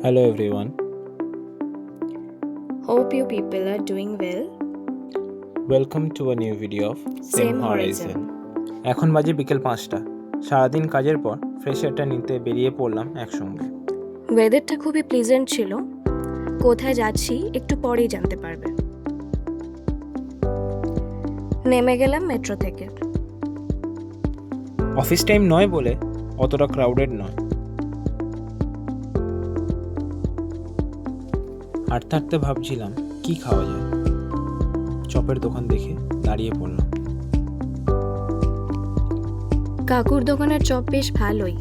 Hello everyone, Hope you people are doing well. welcome to a new video of Same Horizon. এখন বাজে বিকেল 5টা। সারাদিন কাজের পর ফ্রেশ এয়ারটা নিতে বেরিয়ে পড়লাম একসঙ্গে। ওয়েদারটা খুবই প্লেজেন্ট ছিল। কোথায় যাচ্ছি একটু পরেই জানতে পারবে। নেমে গেলাম মেট্রো থেকে। অফিস টাইম নয় বলে অতটা ক্রাউডেড নয়। হাঁটতে হাঁটতে ভাবছিলাম কি খাওয়া যায়। চপের দোকান দেখে দাঁড়িয়ে পড়লাম। কাকুর দোকানের চপ বেশ ভালোই।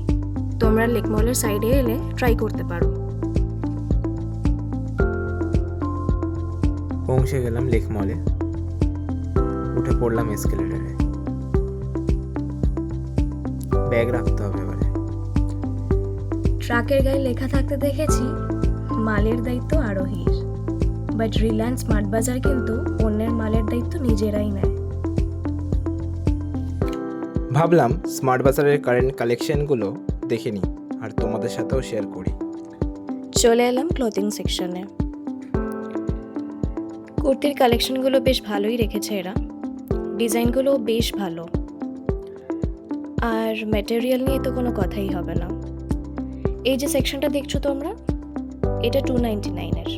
তোমরা লেক মলের সাইডে এলে ট্রাই করতে পারো। পৌঁছে গেলাম লেক মলে। উঠে পড়লাম এসকেলেটরে। ব্যাগ রাখতে হবে এবারে। ট্রাকের গায়ে লেখা থাকতে দেখেছি মালের দায়িত্ব আরোহীর। বাট রিলায়েন্স স্মার্ট বাজার কিন্তু অন্যের মালের দায়িত্ব নিজেরাই নেয়। ভাবলাম স্মার্ট বাজারের কারেন্ট কালেকশনগুলো দেখে নিই আর তোমাদের সাথেও শেয়ার করি। চলে এলাম ক্লোথিং সেকশনে। কুর্তির কালেকশনগুলো বেশ ভালোই রেখেছে এরা। ডিজাইনগুলো বেশ ভালো, আর ম্যাটেরিয়াল নিয়ে তো কোনো কথাই হবে না। এই যে সেকশনটা দেখছো তোমরা, এটা 299-এর।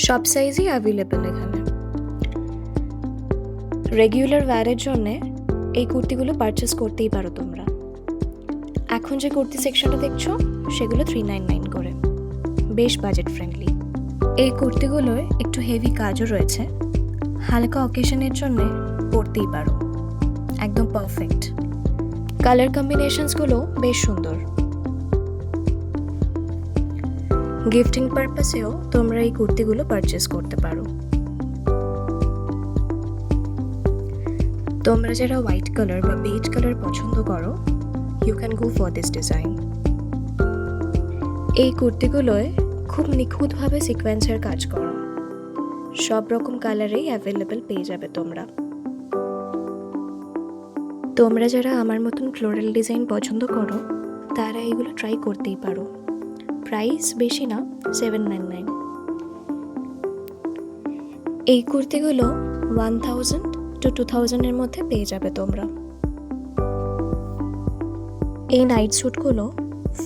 সব সাইজই অ্যাভেলেবেল এখানে। রেগুলার ওয়্যারের জন্যে এই কুর্তিগুলো পারচেস করতেই পারো তোমরা। এখন যে কুর্তি সেকশনটা দেখছো সেগুলো 399 করে, বেশ বাজেট ফ্রেন্ডলি। এই কুর্তিগুলোয় একটু হেভি কাজও রয়েছে। হালকা অকেশনের জন্য পরতেই পারো, একদম পারফেক্ট। কালার কম্বিনেশনসগুলো বেশ সুন্দর। গিফটিং পারপাসেও তোমরা এই কুর্তিগুলো পারচেস করতে পারো। তোমরা যারা হোয়াইট কালার বা বেজ কালার পছন্দ করো, you can go for this design. এই কুর্তিগুলোয় খুব নিখুঁতভাবে সিকোয়েন্সের কাজ করো। সব রকম কালারেই অ্যাভেলেবেল পেয়ে যাবে তোমরা। তোমরা যারা আমার মতন ফ্লোরাল ডিজাইন পছন্দ করো তারা এগুলো ট্রাই করতেই পারো। প্রাইস বেশি না, 799। এই কুর্তিগুলো 1000 to 2000-এর মধ্যে পেয়ে যাবে তোমরা। এই নাইট স্যুটগুলো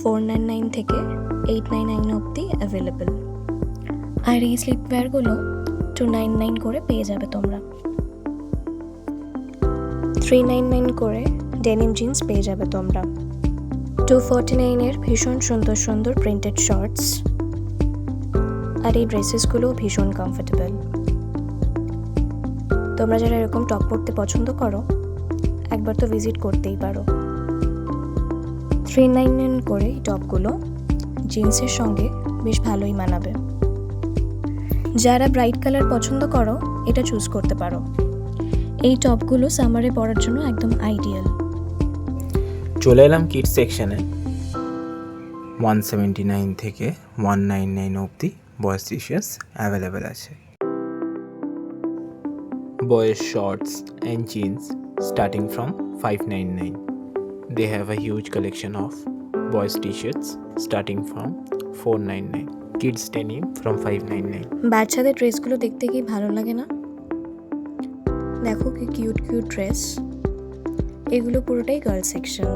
499 থেকে 899 অবধি অ্যাভেলেবেল। আর এই স্লিপওয়্যারগুলো 299 করে পেয়ে যাবে তোমরা। 399 করে ডেনিম জিন্স পেয়ে যাবে তোমরা। 249-এর ভীষণ সুন্দর সুন্দর প্রিন্টেড শর্টস। আর এই ড্রেসেসগুলো ভীষণ কমফোর্টেবল। তোমরা যারা এরকম টপ পরতে পছন্দ করো একবার তো ভিজিট করতেই পারো। 399 করে এই টপগুলো জিন্সের সঙ্গে বেশ ভালোই মানাবে। যারা ব্রাইট কালার পছন্দ করো এটা চুজ করতে পারো। এই টপগুলো সামারে পরার জন্য একদম আইডিয়াল। চলে এলাম কিডস সেকশনে। 179 থেকে 199 অবধি বয়েজ টি শার্টস অ্যাভেলেবেল আছে। Boys shorts and jeans starting from 599. They have a huge collection of boys t-shirts starting from 499. Kids denim from 599. বাচ্চাদের ড্রেসগুলো দেখতে কি ভালো লাগে না? দেখো কি কিউট কিউট ড্রেস। এগুলো পুরোটাই গার্ল সেকশন।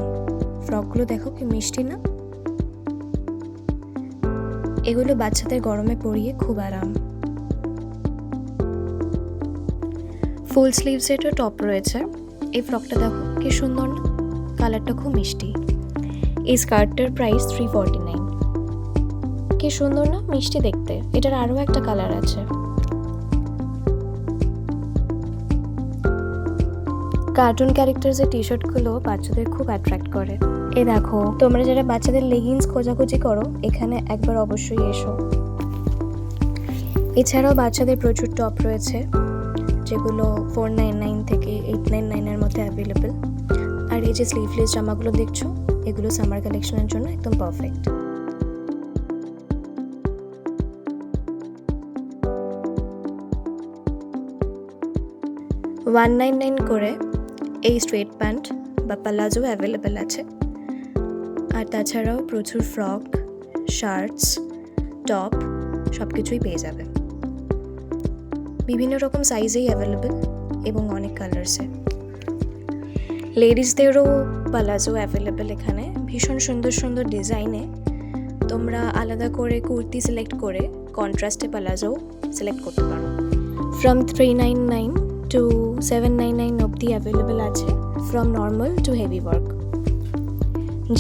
ফ্রকগুলো দেখো কি মিষ্টি না? এগুলো বাচ্চাদের গরমে পরিয়ে খুব আরাম। ফুল স্লিভসেরও টপ রয়েছে। এই ফ্রকটা দেখো কি সুন্দর না? কালারটা খুব মিষ্টি। এই স্কার্টটার প্রাইস 349। কি সুন্দর না, মিষ্টি দেখতে। এটার আরও একটা কালার আছে। কার্টুন ক্যারেক্টার্সের টি শার্টগুলো বাচ্চাদের খুব অ্যাট্রাক্ট করে। এ দেখো, তোমরা যারা বাচ্চাদের লেগিংস খোঁজাখুঁজি করো এখানে একবার অবশ্যই এসো। এছাড়াও বাচ্চাদের প্রচুর টপ রয়েছে যেগুলো 499 থেকে 899-এর মধ্যে অ্যাভেলেবেল। আর এই যে স্লিভলেস জামাগুলো দেখছো এগুলো সামার কালেকশনের জন্য একদম পারফেক্ট। $199 করে এই স্ট্রেট প্যান্ট বা পালাজো অ্যাভেলেবেল আছে। আর তাছাড়াও প্রচুর ফ্রক, শার্টস, টপ সব কিছুই পেয়ে যাবে। বিভিন্ন রকম সাইজেই অ্যাভেলেবেল এবং অনেক কালার্সে। লেডিসদেরও পালাজো অ্যাভেলেবেল এখানে, ভীষণ সুন্দর সুন্দর ডিজাইনে। তোমরা আলাদা করে কুর্তি সিলেক্ট করে কন্ট্রাস্টে পালাজো সিলেক্ট করতে পারো। ফ্রম 399 টু 799 অবধি অ্যাভেলেবেল আছে, from normal to heavy work.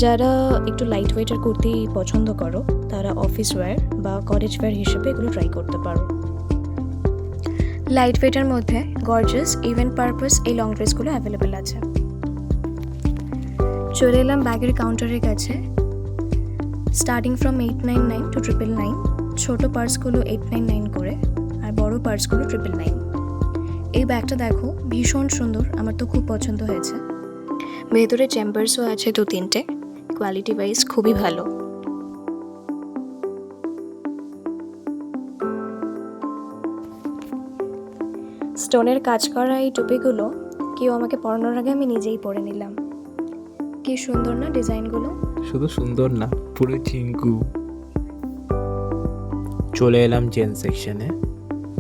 যারা একটু লাইট ওয়েটের কুর্তি পছন্দ করো তারা অফিস ওয়্যার বা কলেজ ওয়্যার হিসেবে এগুলো ট্রাই করতে পারো। লাইট ওয়েটের মধ্যে গর্জিয়াস ইভেন্ট পারপাস এই লং ড্রেসগুলো অ্যাভেলেবেল আছে। চলে এলাম ব্যাগের কাউন্টারের কাছে। স্টার্টিং ফ্রম 899 টু 999, ছোটো পার্সগুলো 899 করে আর বড় পার্সগুলো 999। এই ব্যাগটা দেখো, ভীষণ সুন্দর, আমার তো খুব পছন্দ হয়েছে। ভেতরে চেম্বার্সও আছে 2-3টে, কোয়ালিটি ওয়াইজ খুবই ভালো। স্টোনের কাজ করা এই টুপিগুলো কেউ আমাকে পরানোর আগে আমি নিজেই পরে নিলাম। কি সুন্দর না ডিজাইনগুলো! শুধু সুন্দর না, পুরো চিঙ্কু। চলে এলাম জেন্স সেকশনে।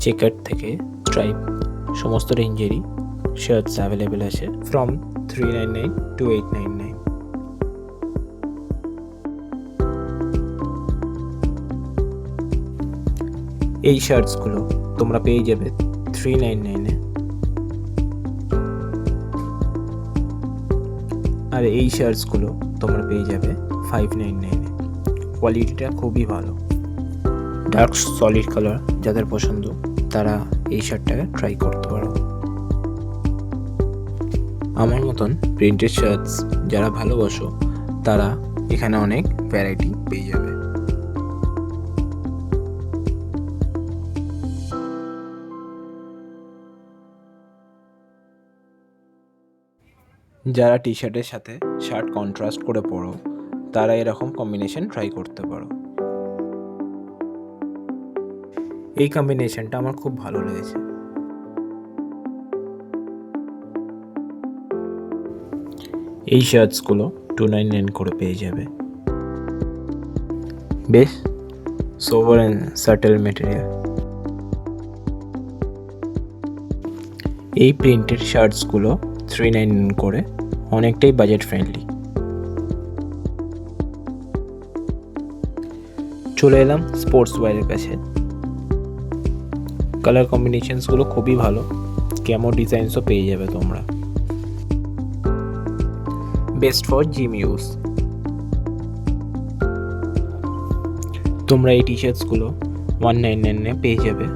চেকার থেকে স্ট্রাইপ সমস্ত রেঞ্জেরই শার্টস অ্যাভেলেবেল আছে, ফ্রম 399 টু 899। এই শার্টসগুলো তোমরা পেয়ে যাবে 399-এ, আর এই শার্টসগুলো তোমরা পেয়ে যাবে 599-এ। কোয়ালিটিটা খুবই ভালো। ডার্ক সলিড কালার যাদের পছন্দ তারা এই শার্টটাকে ট্রাই করতে পারো। আমার মতন প্রিন্টেড শার্টস যারা ভালোবাসো তারা এখানে অনেক ভ্যারাইটি পেয়ে যাবে। যারা টি শার্টের সাথে শার্ট কন্ট্রাস্ট করে পরো তারা এরকম কম্বিনেশন ট্রাই করতে পারো। এই কম্বিনেশনটা আমার খুব ভালো লেগেছে। এই শার্টসগুলো 299 করে পেয়ে যাবে। বেশ সোভার অ্যান্ড সাটেল মেটেরিয়াল। এই প্রিন্টেড শার্টসগুলো 399 করে, অনেকটাই বাজেট ফ্রেন্ডলি। চলে এলাম স্পোর্টস ওয়্যারের কাছে। কালার কম্বিনেশনসগুলো খুবই ভালো, ক্যামো ডিজাইনসও পেয়ে যাবে তোমরা। Best for gym use. তোমরা এই টি শার্টসগুলো 199-এ পেয়ে যাবে।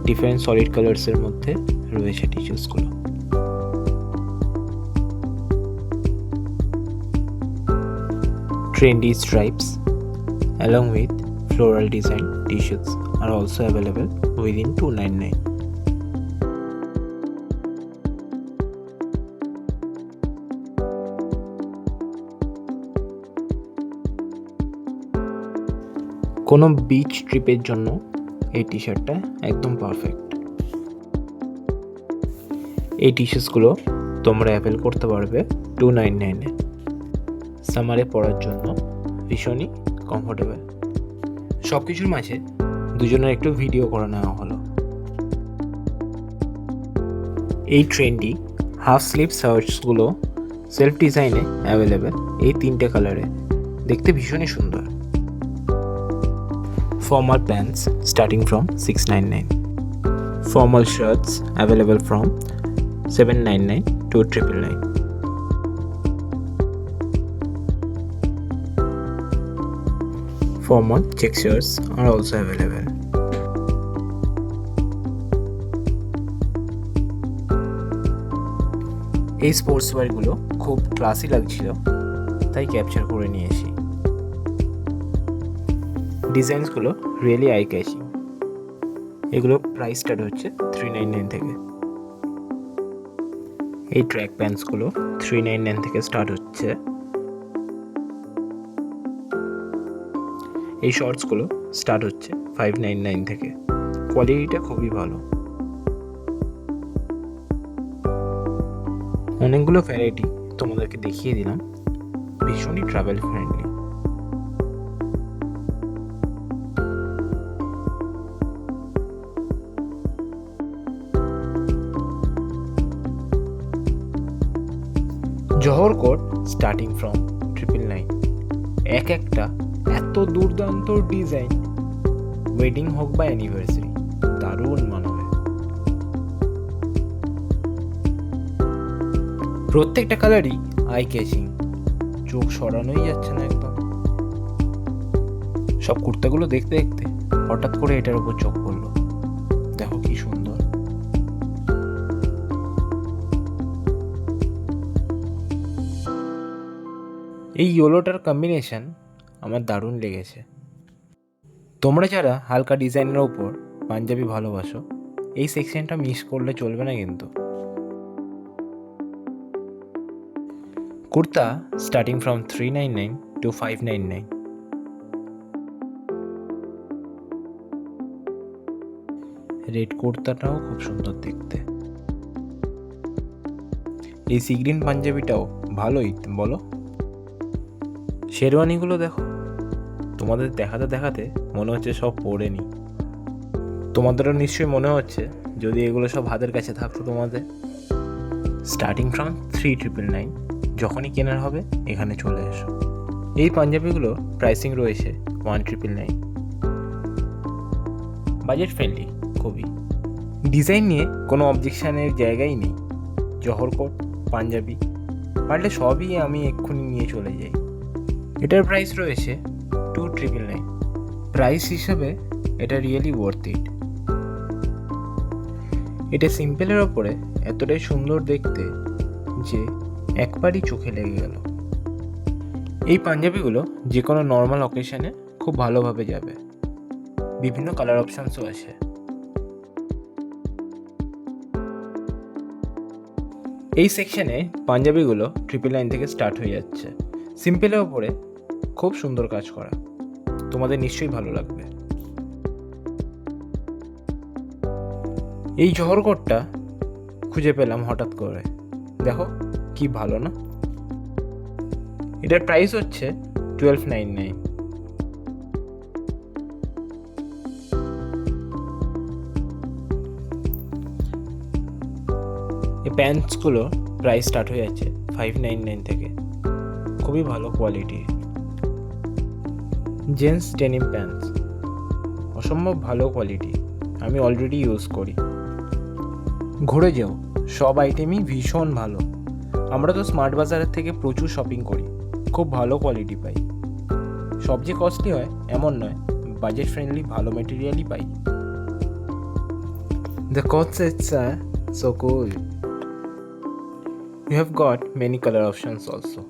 ডিফারেন্ট সলিড কালার্সের মধ্যে রয়েছে টি শার্টসগুলো। Trendy stripes along with floral design t-shirts are also available within 299. কোনো বিচ ট্রিপের জন্য এই টি শার্টটা একদম পারফেক্ট। এই টি শার্টসগুলো তোমরা অ্যাভেল করতে পারবে 299-এ। সামারে পরার জন্য ভীষণই কমফোর্টেবল। সব কিছুর মাঝে দুজনের একটু ভিডিও করে নেওয়া হলো। এই ট্রেন্ডি হাফ স্লিভ শার্টসগুলো সেলফ ডিজাইনে অ্যাভেলেবেল এই 3টে কালারে, দেখতে ভীষণই সুন্দর। Formal pants starting from 699। Formal shirts available from 799 to 999. Formal check shirts are also available. এই স্পোর্টস ওয়্যারগুলো খুব ক্লাসি লাগছিল, তাই ক্যাপচার করে নিয়ে এসি। ডিজাইনসগুলো রিয়েলি আই ক্যাচিং। এগুলো প্রাইস স্টার্ট হচ্ছে 399 থেকে। এই ট্র্যাক প্যান্টসগুলো 399 থেকে স্টার্ট হচ্ছে। এই শর্টসগুলো স্টার্ট হচ্ছে 599 থেকে। কোয়ালিটিটা খুবই ভালো। অনেকগুলো ভ্যারাইটি তোমাদেরকে দেখিয়ে দিলাম, ভীষণই travel friendly. Jawahar coat starting from 999। এক একটা এত দুর্দান্ত ডিজাইন, ওয়েডিং হোক বা অ্যানিভার্সারি, দারুণ মানাবে। প্রত্যেকটা কালারই আই ক্যাচিং, চোখ সরানোই যাচ্ছে না একদম। সব কুর্তাগুলো দেখতে দেখতে হঠাৎ করে এটার উপর চোখ পড়লো। দেখো কি সুন্দর। এই ইয়েলোটার কম্বিনেশন আমার দারুণ লেগেছে। তোমরা যারা হালকা ডিজাইনের ওপর পাঞ্জাবি ভালোবাসো, এই সেকশনটা মিস করলে চলবে না কিন্তু। Kurta starting from 399 to 599। Red কুর্তাটাও খুব সুন্দর দেখতে। এই সি গ্রিন পাঞ্জাবিটাও ভালোই বলো। শেরওয়ানিগুলো দেখো, তোমাদের দেখাতে দেখাতে মনে হচ্ছে সব পরে নি। তোমাদেরও নিশ্চয়ই মনে হচ্ছে যদি এগুলো সব হাতের কাছে থাকতো তোমাদের। Starting from 3999। যখনই কেনার হবে এখানে চলে এসো। এই পাঞ্জাবিগুলোর প্রাইসিং রয়েছে 1999। বাজেট ফ্রেন্ডলি খুবই। ডিজাইন নিয়ে কোনো অবজেকশানের জায়গাই নেই। জহর কোট, পাঞ্জাবি, পারলে সবই আমি এক্ষুনি নিয়ে চলে যাই। এটার প্রাইস রয়েছে 2999। প্রাইস হিসাবে এটা রিয়েলি ওয়ার্থ ইট। এটা সিম্পলের ওপরে এতটাই সুন্দর দেখতে যে একবারই চোখে লেগে গেল। এই পাঞ্জাবিগুলো যে কোনো নর্মাল অকেশনে খুব ভালোভাবে যাবে। বিভিন্ন কালার অপশানসও আছে। এই সেকশনে পাঞ্জাবিগুলো 999 থেকে স্টার্ট হয়ে যাচ্ছে। সিম্পলের ওপরে খুব সুন্দর কাজ করা, তোমাদের নিশ্চয়ই ভালো লাগবে। এই জহর কোটটা খুঁজে পেলাম হঠাৎ করে, দেখো কি ভালো না। এটার প্রাইস হচ্ছে 1299। এই প্যান্টসগুলো প্রাইস স্টার্ট হয়ে যাচ্ছে 599 থেকে। খুবই ভালো কোয়ালিটির জেন্টস ডেনিম প্যান্টস, অসম্ভব ভালো কোয়ালিটি, আমি অলরেডি ইউজ করি। ঘুরে যেও, সব আইটেমই ভীষণ ভালো। আমরা তো স্মার্ট বাজারের থেকে প্রচুর শপিং করি, খুব ভালো কোয়ালিটি পাই। সব যে কস্টলি হয় এমন নয়, বাজেট ফ্রেন্ডলি ভালো মেটেরিয়ালই পাই। The coat sets are so cool. You have got many color options also.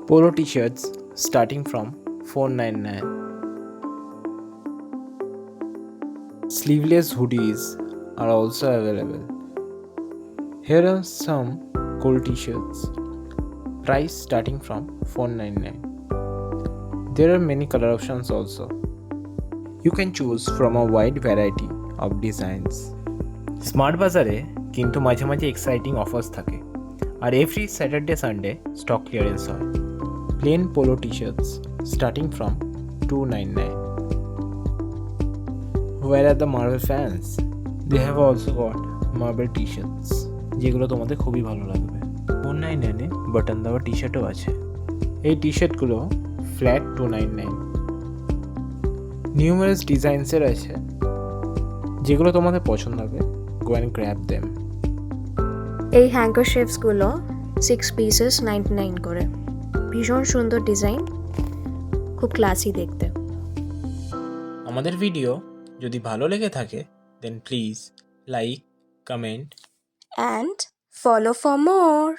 Polo t-shirts starting from 499. Sleeveless hoodies are also available. Here are some cool t-shirts. Price starting from 499. There are many color options also. You can choose from a wide variety of designs. Smart বাজারে কিন্তু মাঝে মাঝে exciting offers থাকে, আর every Saturday Sunday stock clearance হয়। Plain polo T shirts starting from 299. Where are the Marvel fans? They have also got Marvel t-shirts, যেগুলো তোমাদের খুবই ভালো লাগবে। 499 বাটন দেওয়া টি শার্টও আছে। এই টি শার্টগুলো ফ্ল্যাট 299। নিউমারাস ডিজাইনসের আছে, যেগুলো তোমাদের পছন্দ হবে। Go and grab them. এই হ্যাঙ্কার শেপসগুলো 6 পিসেস 99 করে। ভীষণ সুন্দর ডিজাইন, খুব ক্লাসি দেখতে। আমাদের ভিডিও যদি ভালো লেগে থাকে then please like, comment And follow for more.